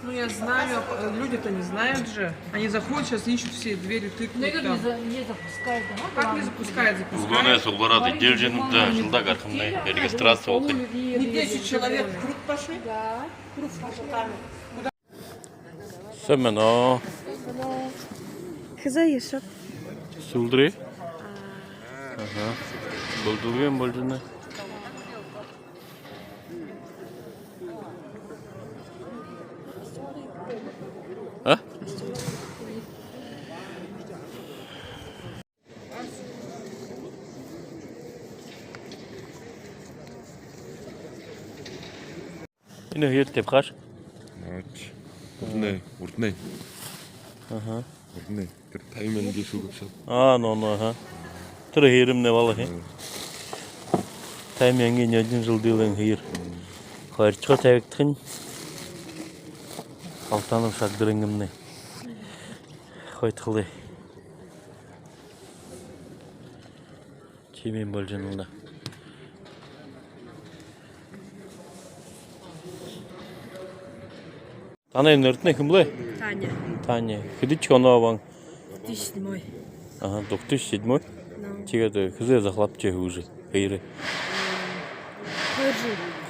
Ну я знаю, люди-то не знают же. Они заходят, сейчас ищут все двери, тыкают там. Не запускают, да? Как не запускает? Улгоне сулбарады Дельжинда жылда гархымны регистрация болду. Не 10 человек в круг пошли? Да. Сэмэно. Кыза ешіп. Сулдри? Ага. Болдулген болжыны. А? Энэ хэр тавьхаш? Урднэ. Ага. Урднэ. Тэр 50 мянга шүү гэсэн. Ага. Тэр хэрэмнэ валахи. 50 мянгийн яжин жылдын хэр. Хоёрчоо тавигдах нь алтанам шагдрэнгэмнэ. Хойтхлы. Чимэн болжанна. Танай нэртнэ хэмлэ? Таня. Таня. Хэдич оноо ван? 2007. Ага, 2007. Тэгээд хэзээ захлапчээ хүүж хэрэг.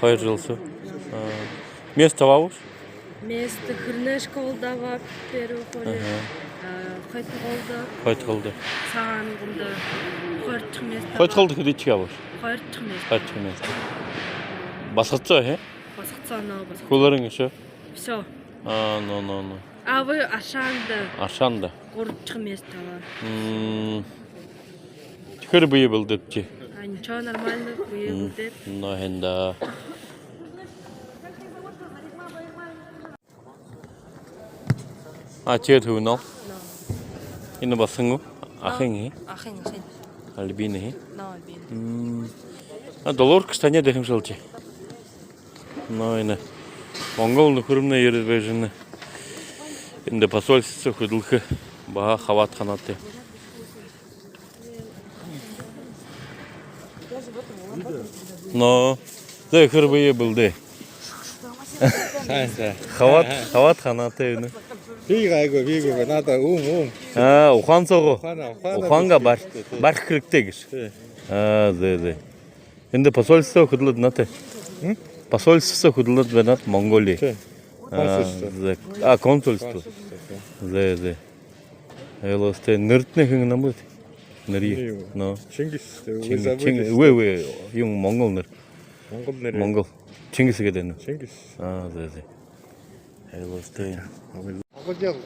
2 жил. Место вавуш? Место хырная школдава первый ходит. Хойтхолда. Саангында. Хойтх место. Хойтхолда хэдич явуш? Хойтх место. Хойтх место. Басгацаа хэ? Басгацаанаа бас. Хуларын шүү. Всё. No. А вы Ашанда. Ашанда. Гурдх место. Тэгэхээр бие болдог чи. Ничего, нормально, приедет. Но хэнда. Чигэд хөвнө. Энэ басан уу? Ахын. Ахын. Альбины. Альбин. Доллар кстати дэхэмшэлж. Но энэ Монгол нөхөрмнө ярил байжна. Энэ посольство хөдөлгөх баа хаваатханатай. Но зэхэр бие булдэ. Сайн. Хаваатханатай юу? Би гайгүй надаа Ухаанцоо. Ухаанга барах хэрэгтэй гэж. Зэ. Энэ посольство хөдлөд натай. Посольство хөдлөд байна Монголи. Консульство. Зэ. Элостэй нэрдний хэн намд. Нэрий. Чингис. Вэ юм Монгол нэр. Монгол. Чингис гэдэг нь. Чингис. Зэ. Элостэй. Похудел.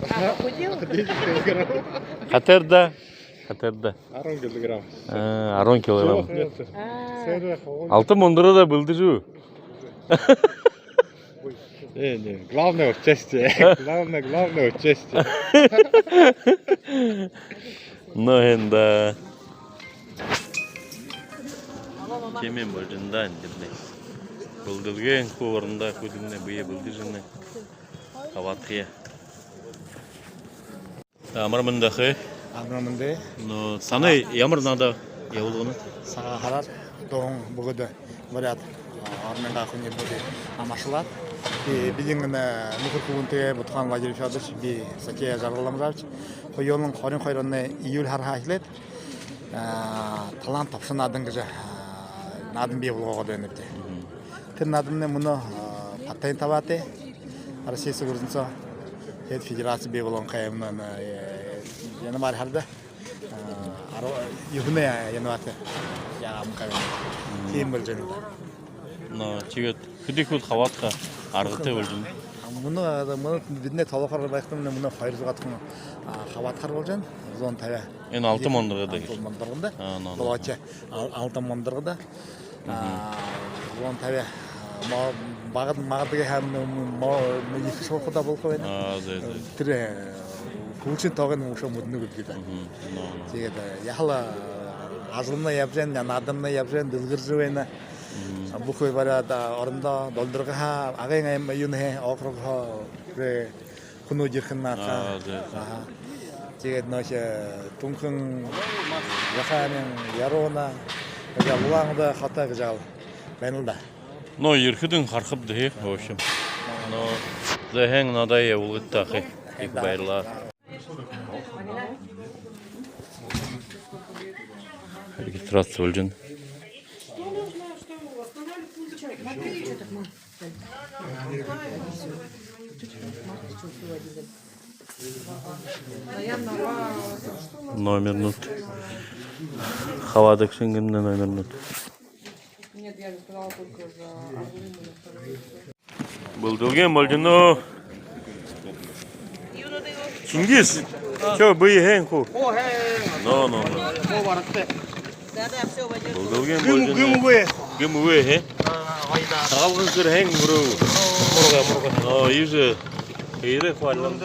Хатарда. 10 кг. 10 кг. Сэрэ. Алтан мондроо бэлдэж үү? Главное участие. Главное участие. Но хэнда. Чемэн болжинда эндэрнэ. Бэлдэлгэн хуурнда хүдэнэ бие бэлдэжэнэ. Хаваатхия. Амармандахэ. Амрамынды Но санай ямар надаа явуулгана? сағахарар доң бұғыды бұрят арменға құне бұды амашылар. Биден мүкір күгінті бұтқан вазир шадыш би сәке жарғаламызарч. Қойылың қорын қойрынны июль хархашылет. Талан тапсын адын кіжі надын бей бұлғаға дөніпті. Тін надынны мұны паттайын табаты. Россиясы көрінсі Хет федерация бей бұлғын қайымның yana var herhalde. Yuhune yana var. Ya mukavim. Kim bilecek? No, çiğet. Hüdikut havatka argıtı bilecek. Bunu bizne talaklar baktım ne bunu hayırlı katın havatkar bilecek. Zon taya. En altı mandırgıda. Altı mandırgıda. Dolayıca altı mandırgıda. Zon taya. Mağdırı hem yıkış okuda bulku beni. Tire. Kulçin tağın uşa mutlu gülgüde. Şeyde yahla azılma yapacaksın, ya nadımla yapacaksın, dılgırcı veyna. Bu koy var da oranda doldurga ha, ağayın ayın he, okruk ha, ve kunu jirkınlar ha. Şeyde naşe tunkın yakanın yarona, ya luağında hata güzel, benilde. No yırkıdın harkıp dahi hoşum. No Зэхэн надая улыттахы. Их байла. Регистрация өлжін. Номер нут. Хавадык шенгенде номер нут. Нет, я же сказала только за Булдылген болжыну. Чингис, чё быйхэн ку? No. Булдылген болжыну. Гымвы, хе? Алгын кырхэн буру. Мурга. Юже. Кейре хвалам.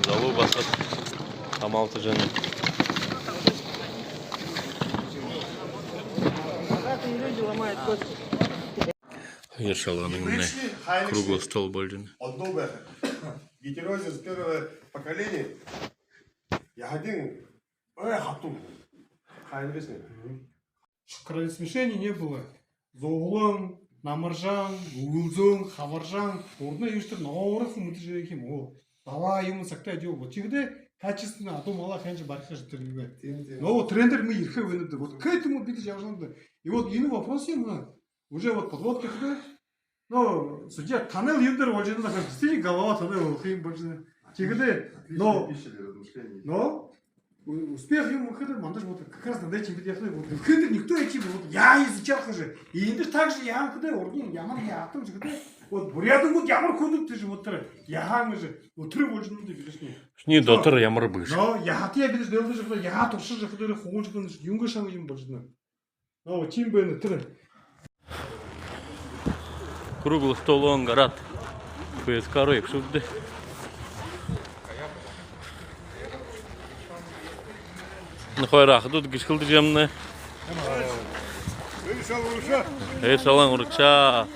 Заву басат. Камалты жаны. Ершаланың міне круглый стол болжын. Гетерозис первого поколения. Я один. Хатун. Кровосмешений не было. Зоглон, намаржан, угулзон, хаваржан, орна юштыр наорысын мутижеким о. Дава юм сакта дё. Вот чигде качественно атом ала ханча барха житырга. Но трендер мы ирхэ вынады. Вот к этому бить явжанды. И вот иный вопрос ему уже вот подводка туда. Но судья тоннель юндер вольжен на стиле голова тоннель хим больше. Чигде но успех ему выходит, монтаж вот как раз над этим бедяхной вот выходит никто этим вот я изучал хуже и индер также я когда орден ямар я атом же когда вот бурятын вот ямар кодук ты же вот я же вот три вольжен да билишни Шни дотыр ямар быш. но я хатия билиш делды же я туршы же когда хугунжын юнгашан юм больжен но тим бен три Круглый стол он горат. Поискарой шутды. Нахойрах тут гишкылды жемны. Эй, салам урыкша.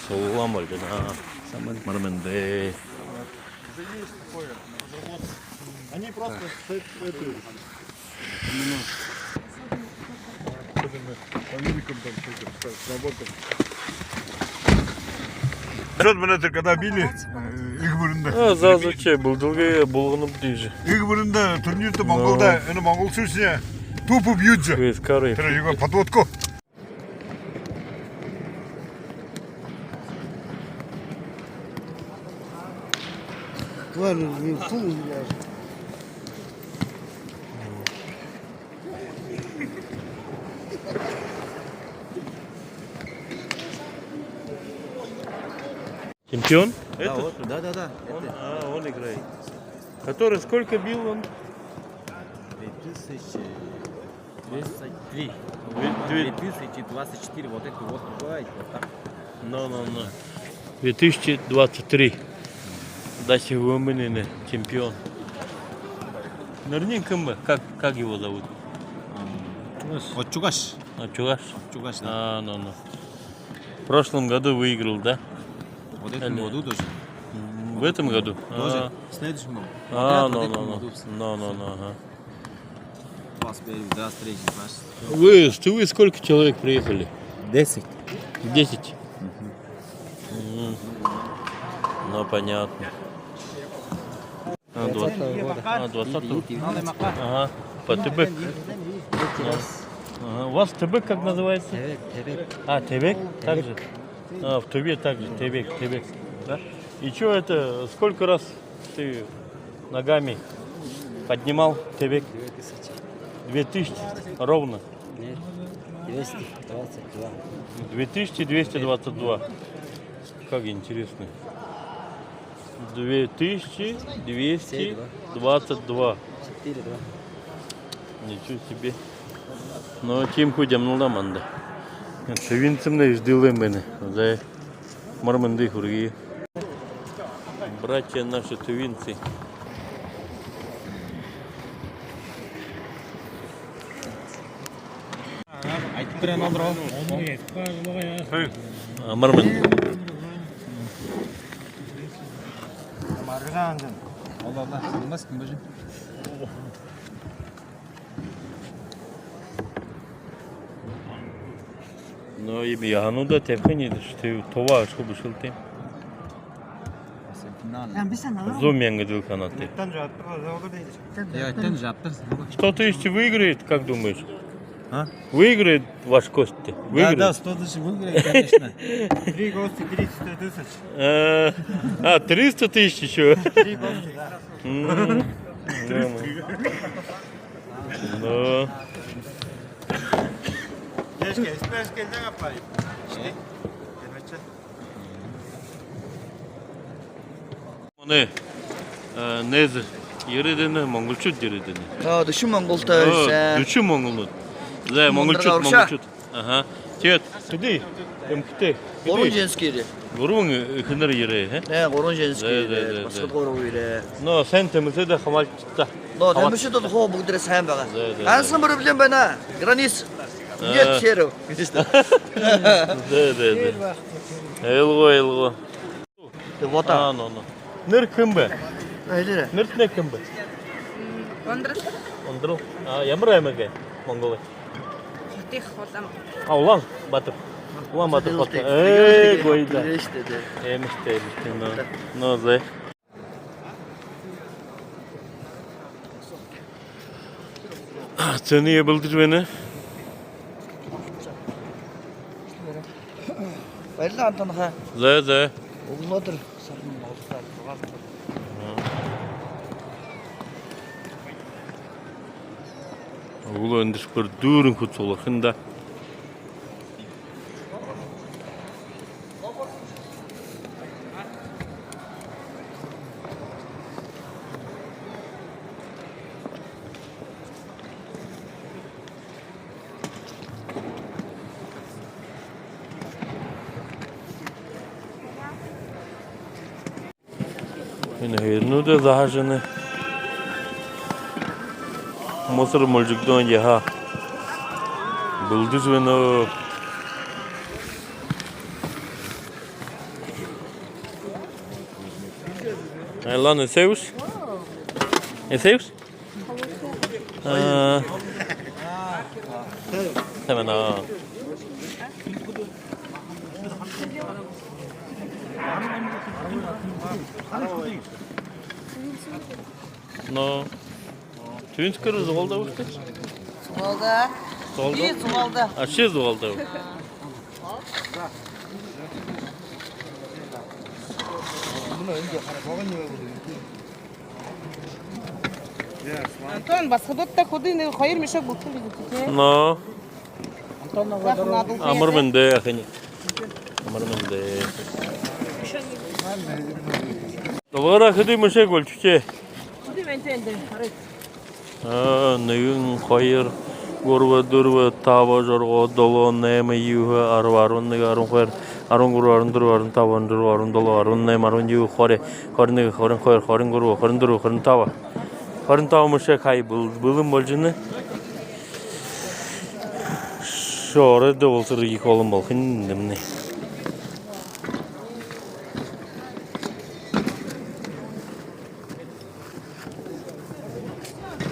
Салам альдена. Марменде. Они просто Америкам там работают. Тот менеджер, когда били, их вырында. Зачем булдылга булгынып дейже. Их вырында турнирде Монголда, аны Монгол сүрсіне тупо бьют же. Поискарой. Его подводку. Чемпион? Да, вот, да. Он играет. Который сколько бил он? 2023. 2024. Вот это вот бывает. Вот так. No. 2023. Дачи Вуменина, чемпион. Нырнин кым бы? Как его зовут? Вот Чугаш. Чугаш? Чугаш, да. No. В прошлом году выиграл, да? Вот этом году тоже. В этом году? Тоже. В следующем году. No. 21, 23, 23. Вы сколько человек приехали? 10. 10? Ну, понятно. 20. Ага. По ТБ. У вас ТБ как называется? Тебек? Также? В Туве также. Тебек. Да? И что это? Сколько раз ты ногами поднимал Тебек? 2000 ровно? Нет. 222. 2222. Как интересно. 2222. 4-2. Ничего себе. Но тем ходим на ламанда. Шевинцем ждали меня. За марманды хурги. Братья наши тувинцы. Мармен. Allah Allah. Olmaz ki bacım. No и яну да тепхани да ще това што бушилте. Зумянга дилханаты. Я тен жаптар. Что-то еще выиграет, как думаешь? А? Выиграет ваш Костя? Да, Выиграет? да, 100 тысяч выиграет, конечно. 3 гости, 300 тысяч. 300 тысяч еще? 3 гости, да. Да. Ne? Neyse, yerideni Mongolchut yerideni. Düşün Mongol'da Düşün Mongol'un. Zay Mongolchut, Mongolchut. Aha. Tiyat, kidi, emkite. Korun jenskiydi. Gorun hınır yeri, he? Ne korun Да, jenskiydi. да, Başka да. korun uydu. No, sen temizle de hamalchitta. No, temizli de ho bu dres hem baga. Да, да. Ansın bir bilen bana. Granis. Нет серу. Да. Elgo. Вот Ah, no. Nır kımbe. Öyle. Nırt ne kımbe? Ondrul. Ямар аймаг Монгол. Хотих хотам. Улан Батыр. Улан Батыр хот. Гойда. İşte de. Эмиште, no зай. Цены bildir beni. Öyle antan ha. Zay. Oğladır. Ул өндіш бір дөрін күт солықында. Yine de zahajını Mısır mülcükten yaha bulduz beni. Lan ne seviyorsun? Ne seviyorsun? Hemen ha. No. Тюнскар золда уште? Золда. Золда? И золда. А че золда? Антон, басқадотта ходи, не хайыр мешок бұлтын бізі. No. Amır mende yakını. Amır mende. Dolara kedi müşe gol çüçe. Ходи, вентенде. Neyun hayır. Gorba durba tava jorgo dolo neme yuha arvarun ne garun khair arun gurarun durvarun tavan durvarun dolo arun ne marun yu khore khorne khoren khair khoren guru khoren duru khoren tava müşe kay bulun boljunu. Şore de olsun iki kolum balkın demne.